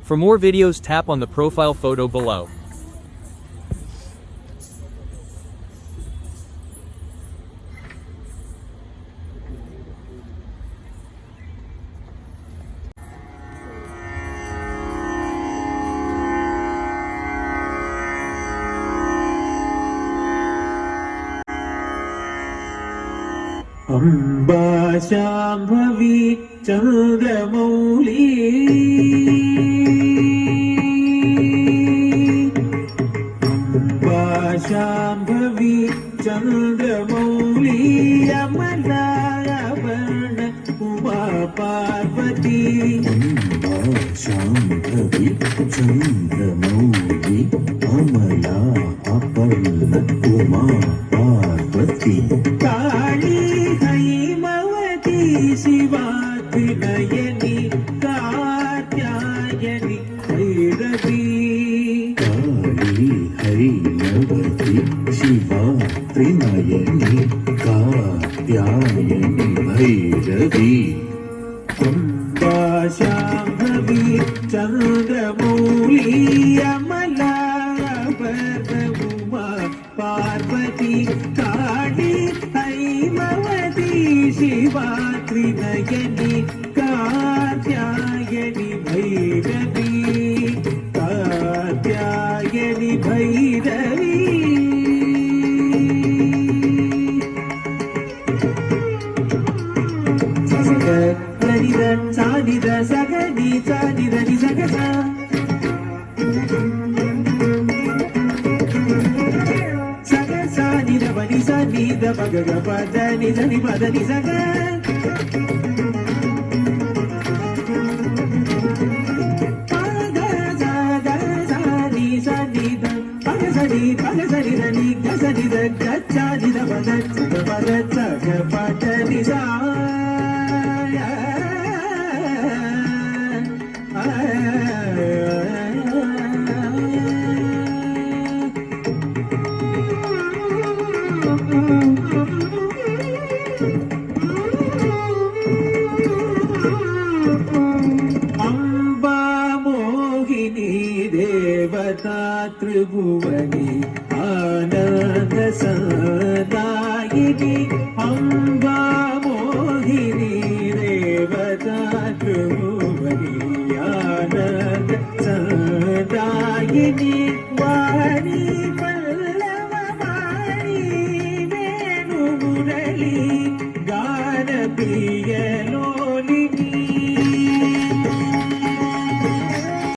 For more videos, tap on the profile photo below. Amba Shambhavi Chandramouli Amba Shambhavi Chandramouli अमलावर्ण Uma Parvati Amba Shambhavi Chandramouli अमला अपर्ण उमा पार्वती काली हैमवती शिवात्रि नयनी कात्यायनी भैरवी काली हैमवती शिवात्रि नयनी कात्यायनी भैरवी अम्बा शाम्भवी चन्द्रमौली अमला उमा पार्वती काली हैमवती शिवात्रि नयनी कात्यायनी भैरवी कात्यायनी भैरवी सानिद सगनी सानिद नि सगसा सगसानिद बनि सनिद पगग पदनि सनि पदनि सग पग सग सनि सनिद पग सनि దని गसनिद गच्छानिद पद पद सग पदनि सा अम्बा मोहिनी देवता त्रिभुवनी आनंद सदायिनी अम्बा